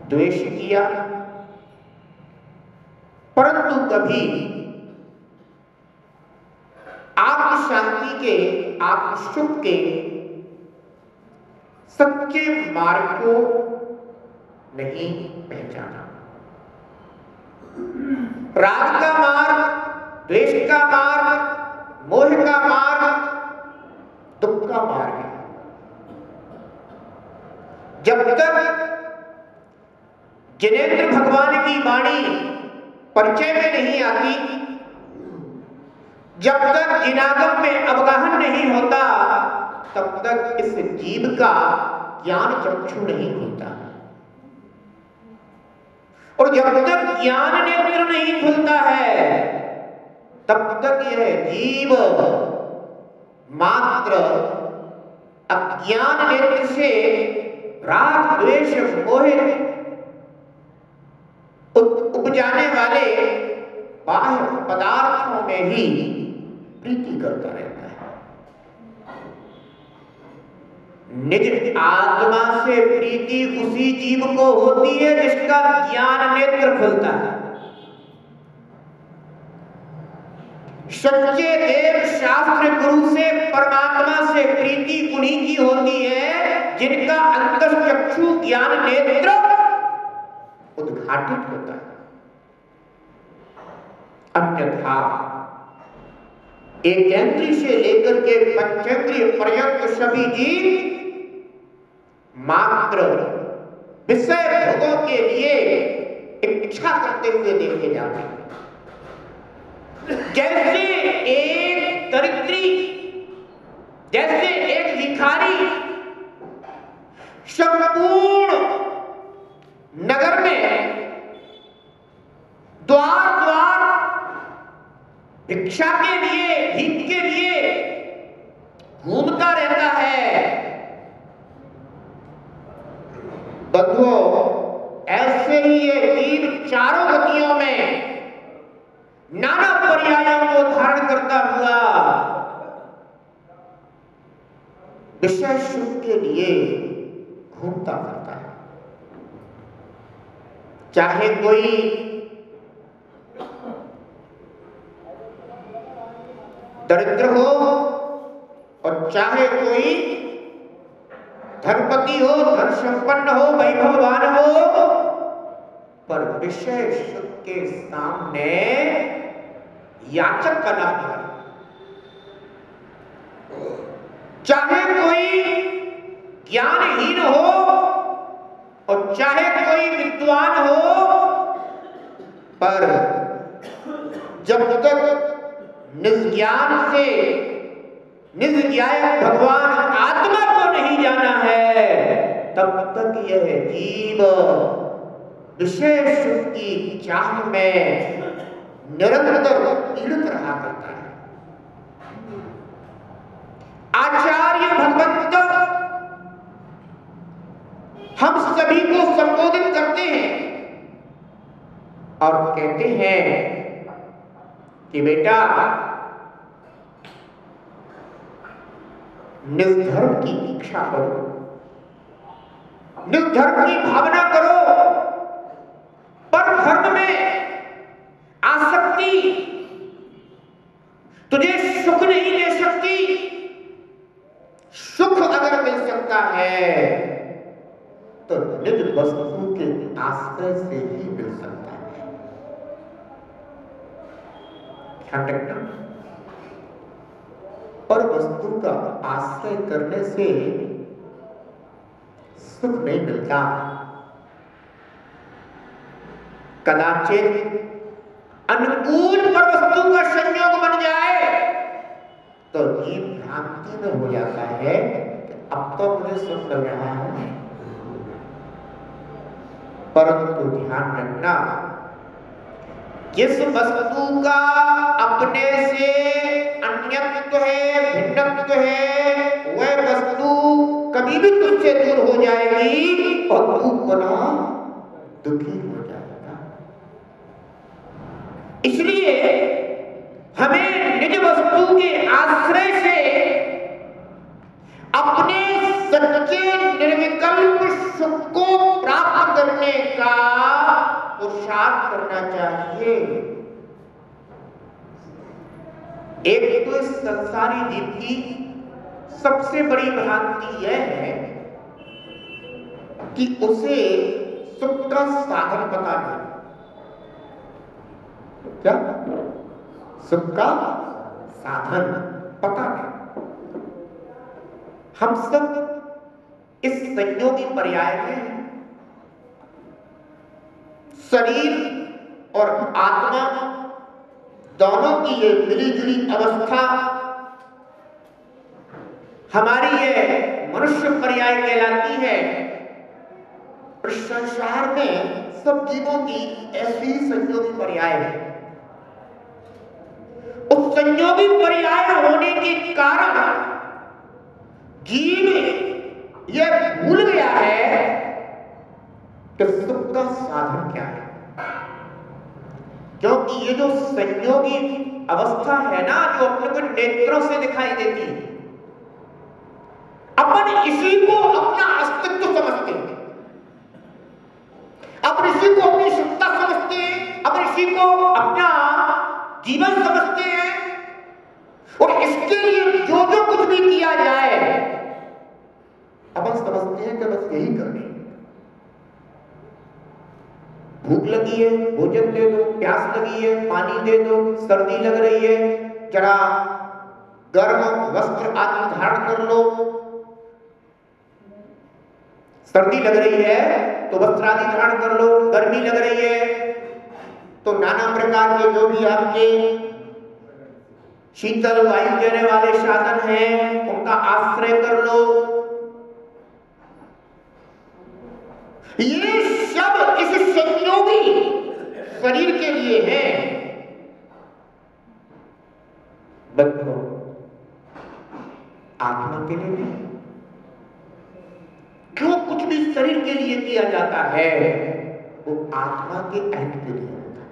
द्वेष किया, परंतु कभी आत्म शांति के, आत्म सुख के सच्चे मार्ग को नहीं पहचाना। राग का मार्ग, द्वेष का मार्ग, मोह का मार्ग, दुख का मार्ग है। जब तक जिनेंद्र भगवान की वाणी परिचय में नहीं आती, जब तक जिनागम में अवगाहन नहीं होता, तब तक इस जीव का ज्ञान चक्षु नहीं खुलता। और जब तक ज्ञान नेत्र नहीं खुलता है, तब तक यह जीव मात्र अज्ञान नेत्र से राग द्वेष मोह उपजाने वाले बाह्य पदार्थों में ही प्रीति करता रहता है। निज आत्मा से प्रीति उसी जीव को होती है जिसका ज्ञान नेत्र खुलता है। सच्चे देव शास्त्र गुरु से, परमात्मा से प्रीति उन्हीं की होती है जिनका अंतःचक्षु ज्ञान नेत्र उद्घाटित होता है। अन्यथा एकेंद्रीय से लेकर के पंचेंद्रिय पर्यंत सभी जीव मात्र विषय भोगों के लिए इच्छा करते हुए देखे जाते हैं। जैसे एक दरिद्री, जैसे एक भिखारी संपूर्ण नगर में द्वार द्वार भिक्षा के लिए, भीख के लिए घूमता रहता है, बंधुओं ऐसे ही ये जीव चारों गतियों में नाना पर्यायों को धारण करता हुआ विषय सुख के लिए घूमता करता है। चाहे कोई दरिद्र हो और चाहे कोई धनपति हो, धन संपन्न हो, वैभववान हो, पर विषय सुख के सामने याचक का नाम है। चाहे कोई ज्ञानहीन हो और चाहे कोई विद्वान हो, पर जब तक निज ज्ञान से निज ज्ञायक भगवान आत्मा को नहीं जाना है, तब तक यह जीव विषय सुख की चाह में निरंतर पीड़ित रहा करता है। आचार्य भगवंत हम सभी को संबोधित करते हैं और कहते हैं कि बेटा निर्धर्म की इच्छा करो, निर्धर्म की भावना करो, पर धर्म में आसक्ति तुझे सुख नहीं दे सकती। सुख अगर मिल सकता है तो निज वस्तु के आश्रय से ही मिल सकता है। ध्यान रखना, पर वस्तु का आश्रय करने से सुख नहीं मिलता। कदाचित अनुकूल पर वस्तु का संयोग बन जाए तो जीव भ्रांति में हो जाता है कि अब तो मुझे सुख लग रहा है। परंतु ध्यान रखना, जिस वस्तु का अपने से अन्यत्व है, भिन्नत्व है, वह वस्तु कभी भी तुझसे दूर हो जाएगी और तू पुनः दुखी हो जाएगा। इसलिए हमें निज वस्तु के आश्रय से अपने सच्चे निर्विकल्प सुख को प्राप्त करने का पुरुषार्थ करना चाहिए। एक तो इस संसारी जीव की सबसे बड़ी भ्रांति यह है कि उसे सुख का साधन पता नहीं। क्या? सुख का साधन पता नहीं। हम सब इस संयोगी पर्याय में शरीर और आत्मा दोनों की ये मिली जुली अवस्था हमारी ये मनुष्य पर्याय कहलाती है। संसार में सब जीवों की ऐसी संयोगी पर्याय है। उस संयोगी पर्याय होने के कारण जीव यह भूल गया है कि सुख का साधन क्या है। क्योंकि ये जो संयोगी अवस्था है ना, जो अपने को नेत्रों से दिखाई देती है, अपन इसी को अपना अस्तित्व समझते हैं, अपन इसी को अपनी सत्ता समझते हैं, अपन इसी को अपना जीवन समझते हैं। और इसके लिए जो जो कुछ भी किया जाए अपन समझते हैं कि बस यही करनी है। भूख लगी है, भोजन दे दो, प्यास लगी है, पानी दे दो, सर्दी लग रही है, जरा गर्म वस्त्र आदि धारण कर लो। सर्दी लग रही है तो वस्त्र आदि धारण कर लो, गर्मी लग रही है तो नाना प्रकार के जो भी आपके शीतल वायु देने वाले साधन हैं उनका आश्रय कर लो। ये सब इस संयोगी शरीर के लिए है। बच्चों, आत्मा के लिए नहीं। जो कुछ भी शरीर के लिए किया जाता है वो आत्मा के अहित के लिए होता है।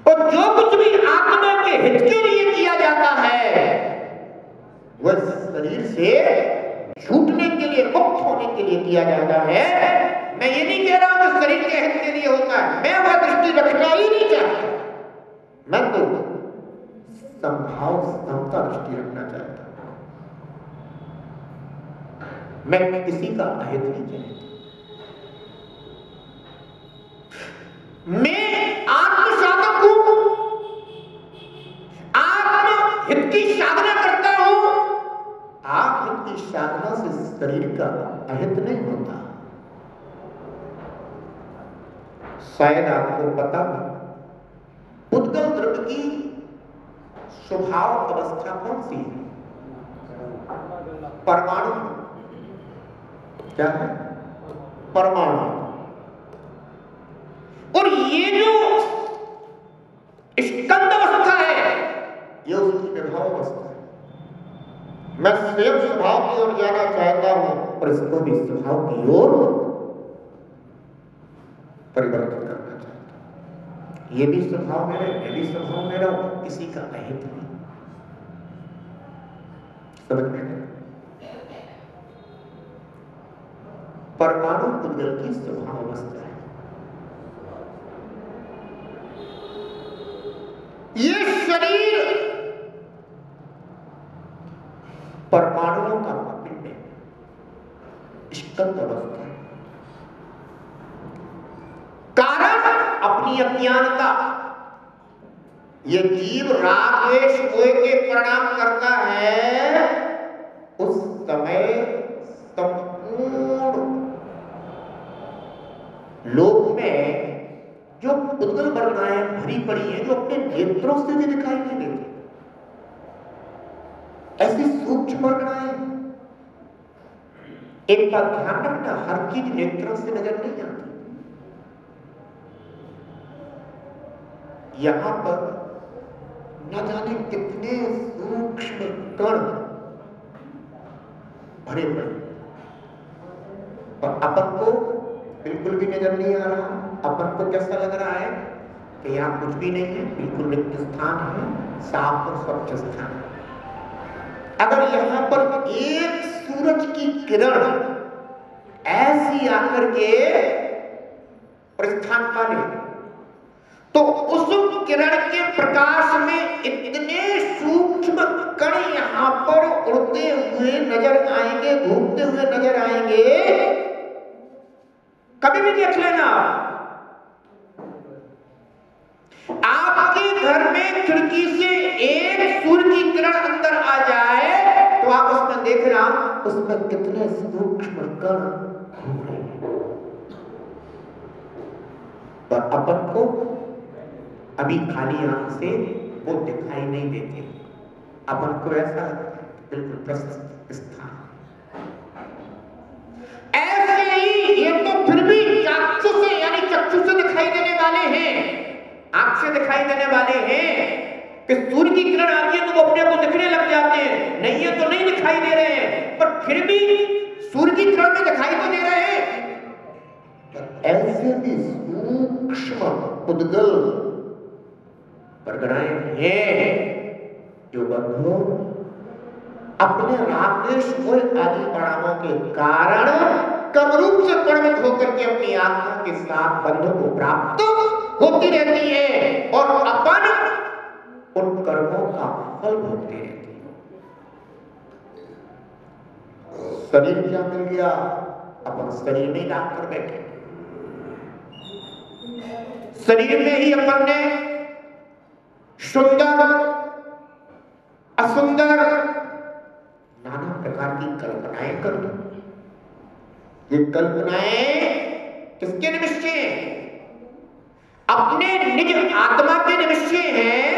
और जो कुछ भी आत्मा के हित के लिए किया जाता है वह शरीर से छूटने के लिए, मुक्त होने के लिए किया जाता है। मैं ये नहीं कह रहा हूं कि शरीर के हित के लिए होता है, मैं वह दृष्टि रखना ही नहीं चाहता। मैं तो संभाव समता दृष्टि रखना चाहता हूं। मैं किसी का अहित नहीं चाहता। मैं आत्म साधक हूं, आत्म हित की साधना करता हूं। आत्म की साधना से शरीर का अहित नहीं होता। शायद आपको पता हो, उद्गल द्रव्य की स्वभाव अवस्था कौन सी है? परमाणु। क्या है? परमाणु। और ये जो स्कंद अवस्था है ये उसकी विभाव अवस्था है। मैं स्वयं स्वभाव की ओर जाना चाहता हूं और इसको भी स्वभाव की ओर परिवर्तित करना चाहता हूं। ये भी स्वभाव मेरा, मैं भी स्वभाव मेरा, किसी का अहित नहीं। समझ में? परमाणु उद्गल की स्वभाव अवस्था है। ये शरीर परमाणुओं का पिंड है, स्कंद अवस्था है। कारण अपनी अज्ञानता। ये जीव राग द्वेष मोह के परिणाम करता है। उस समय संपूर्ण लोक में जो उद्गल वर्णाएं भरी पड़ी हैं, जो अपने नेत्रों से भी दिखाई नहीं देती, ऐसी सूक्ष्म वर्णाएं। एक बात ध्यान रखना, हर चीज नेत्रों से नजर नहीं आती। यहां पर न जाने कितने सूक्ष्म कण भरे पड़े, और अपन को बिल्कुल भी नजर नहीं आ रहा। अपन को कैसा लग रहा है कि यहाँ कुछ भी नहीं है, बिल्कुल रिक्त स्थान है, साफ और स्वच्छ स्थान। अगर यहां पर एक सूरज की किरण ऐसी आकर के प्रस्थान पा ले, तो उस किरण के प्रकाश में इतने सूक्ष्म कण यहां पर उड़ते हुए नजर आएंगे, घूमते हुए नजर आएंगे। कभी भी देख लेना, आपके घर में खिड़की से एक सूर्य की किरण अंदर आ जाए तो आप उसमें देखना उसमें कितने सूक्ष्म कण घूम रहे हैं। पर अपन को अभी खाली आंख से वो दिखाई नहीं देते। अपन को ऐसा बिल्कुल प्रशस्त स्थान। ऐसे ही ये तो फिर भी चाक्षु से यानी चक्षु से दिखाई देने वाले हैं, आंख से दिखाई देने वाले हैं कि सूर्य की किरण आती है तो वो अपने को दिखने लग जाते हैं, नहीं है तो नहीं दिखाई दे रहे हैं, पर फिर भी सूर्य की किरण में दिखाई तो दे रहे हैं। ऐसे भी सूक्ष्म उद्गल परगणाएं हैं जो बंधु अपने राकेश आदि परिणामों के कारण कर्म रूप से परिणत होकर के अपनी आत्मा के साथ बंधु को प्राप्त होती रहती है और अपन उन कर्मों का फल भोगते रहते हैं। शरीर क्या मिल गया, अपन शरीर में लाग कर बैठे, शरीर में ही अपन ने सुंदर असुंदर नाना प्रकार की कल्पनाएं कर दी। ये कल्पनाएं किसके निमित्त से? अपने निज आत्मा के निमित्त से हैं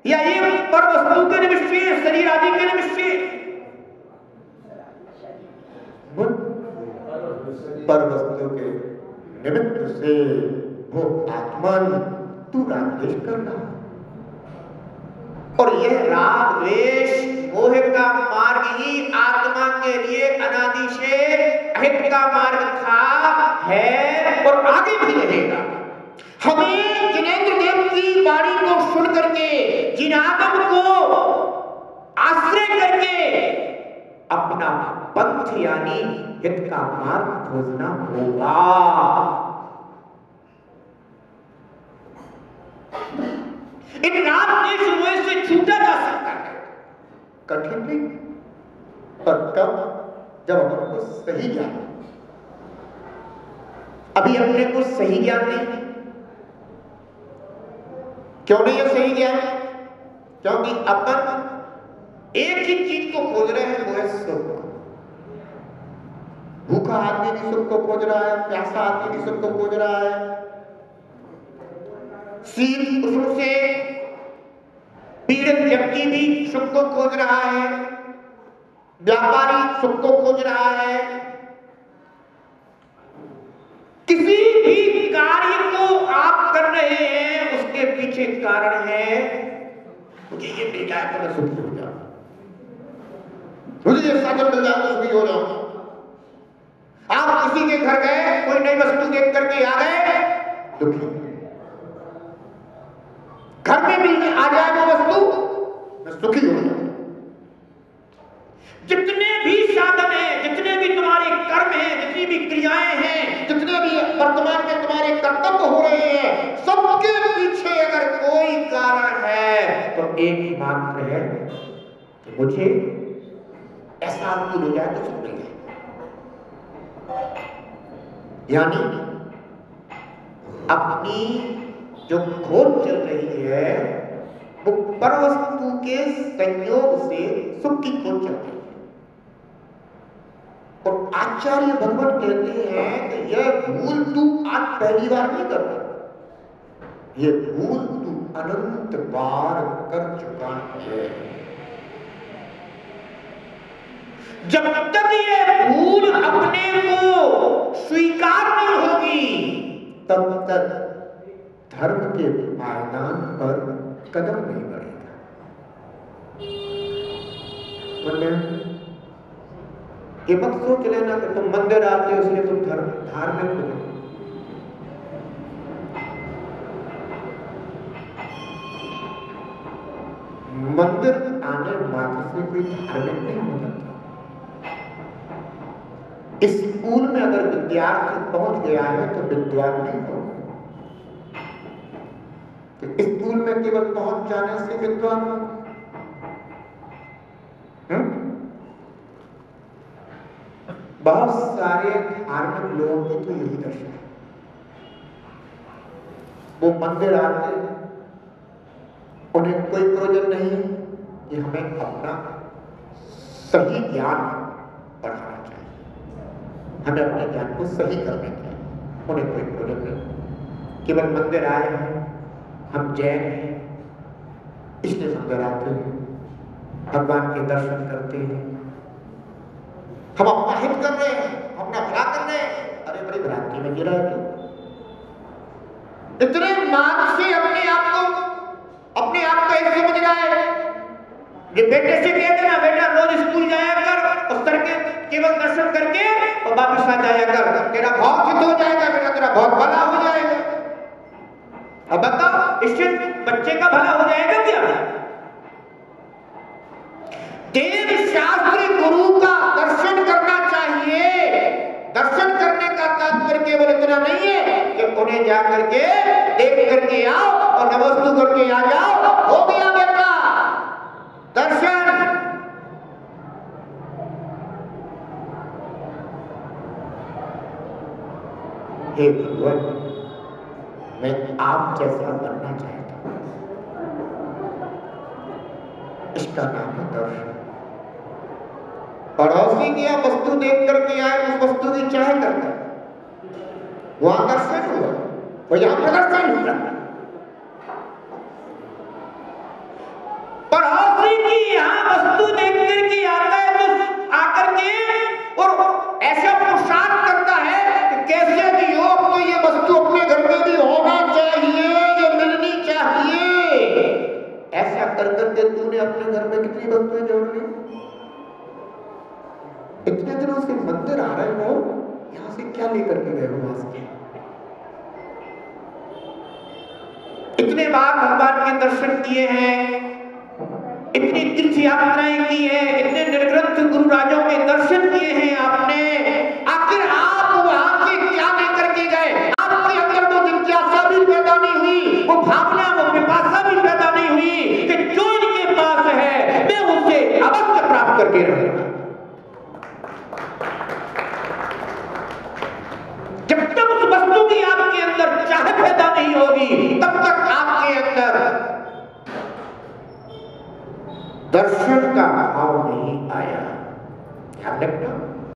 या ये पर वस्तु के निमित्त से, शरीर आदि के निमित्त से? पर वस्तु के निमित्त से वो आत्मन तू रागद्वेष करना, और यह राग द्वेष मोह का मार्ग ही आत्मा के लिए अनादि से अहित का मार्ग था, है और आगे भी रहेगा। हमें जिनेंद्र देव की वाणी को सुन करके, जिनागम को आश्रय करके अपना पंथ यानी हित का मार्ग खोजना होगा। इन राग द्वेष मोह से छूटा जा सकता है, कठिन नहीं, पर कब? जब हमको सही ज्ञान। अभी अपने को सही ज्ञान नहीं। क्यों नहीं है सही ज्ञान? क्योंकि अपन एक ही चीज को खोज रहे हैं, वो है सुख। भूखा आदमी भी सुख को खोज रहा है, प्यासा आदमी भी सुख को खोज रहा है, शीत उष्ण से पीड़ित व्यक्ति भी सुख को खोज रहा है, व्यापारी सुख को खोज रहा है। किसी भी कार्य को आप कर रहे हैं उसके पीछे कारण है, मुझे ये मिल जाए तो मैं सुखी हो जाऊं, मुझे ये साधन मिल जाए तो सुखी हो जाऊं। आप किसी के घर गए, कोई नई वस्तु देख करके आ गए, दुखी। घर में मिलने आ जाए वो वस्तु, मैं सुखी हो जाऊं। जितने भी साधन हैं, जितने भी तुम्हारे कर्म हैं, जितनी भी क्रियाएं हैं, जितने भी वर्तमान में तुम्हारे कर्तव्य हो रहे हैं, सबके पीछे अगर कोई कारण है तो एक ही मात्र है कि मुझे ऐसा अनुकूल हो जाए तो सुख मिल जाए। यानी अपनी जो खोज चल रही है वो परवस्तु के संयोग से सुख की खोज चल रही है। और आचार्य भगवान कहते हैं कि यह भूल तू आज पहली बार नहीं कर रहा, यह भूल तू अनंत बार कर चुका है। जब तक यह भूल अपने को स्वीकार नहीं होगी तब तक धर्म के पायदान पर कदम नहीं बढ़ेगा। ये मत सोच लेना कि तुम मंदिर आते हो इसलिए तुम धार्मिक हो। मंदिर आने मात्र से कोई धार्मिक नहीं हो जाता। स्कूल में अगर विद्यार्थी पहुंच गया है तो विद्वान नहीं हो। तो स्कूल में केवल पहुंच जाने से विद्वान हो। बहुत सारे धार्मिक लोगों की तो यही दशा है। वो मंदिर आते हैं, उन्हें कोई प्रयोजन नहीं कि हमें अपना सही ज्ञान बढ़ाना चाहिए, हमें अपने ज्ञान को सही करने चाहिए, उन्हें कोई प्रयोजन नहीं। केवल मंदिर आए हैं, हम जैन हैं इसलिए मंदिर आते हैं, भगवान के दर्शन करते हैं, हम अपना हित कर रहे हैं, अपना भला कर रहे हैं। अरे बड़ी भ्रांति में गिरा है तू। इतने मान से अपने आप को ऐसे समझ रहा है। ये बेटे से कह देना, बेटा रोज स्कूल जाया कर और सर के केवल दर्शन करके और वापस आ जाया कर, तेरा भाव चित हो जाएगा बेटा, तेरा बहुत भला हो जाएगा। अब बताओ इससे बच्चे का भला हो जाएगा क्या? देव शास्त्री गुरु का दर्शन करना चाहिए। दर्शन करने का तात्पर्य केवल इतना नहीं है कि उन्हें जा करके देख करके आओ और नमस्ते करके आ जाओ, हो गया बेटा दर्शन। हे भगवान, मैं आप जैसा बनना चाहता हूं। इसका नाम है दर्शन। पड़ोसी की वस्तु देख करके आए, उस वस्तु की चाह करता है, वहां दर्शन हुआ, वो यहां प्रदर्शन हुआ। पड़ोसी की यहां वस्तु देख करके आता है तो आकर के और ऐसा पुरुषार्थ करता है कि कैसे भी हो तो ये वस्तु अपने घर में भी होना चाहिए, ये मिलनी चाहिए। ऐसा कर करके तूने अपने घर में कितनी वस्तुएं जोड़ ली। इतने दिनों से मंदिर आ रहे हो, यहां से क्या लेकर के गए हो? वहां से इतने बार भगवान के दर्शन किए हैं, इतनी तीर्थ यात्राएं की हैं, इतने निर्ग्रंथ गुरु राजों के दर्शन किए हैं आपने, आखिर आप वहां से क्या लेकर के गए? आपके अंदर वो जिज्ञासा भी पैदा नहीं हुई, वो भावना, वो पिपासा भी पैदा नहीं हुई कि जो इनके पास है मैं उसे अवश्य प्राप्त करके रहूंगा। जब तक उस वस्तु की आपके अंदर चाह पैदा नहीं होगी, तब तक आपके अंदर दर्शन का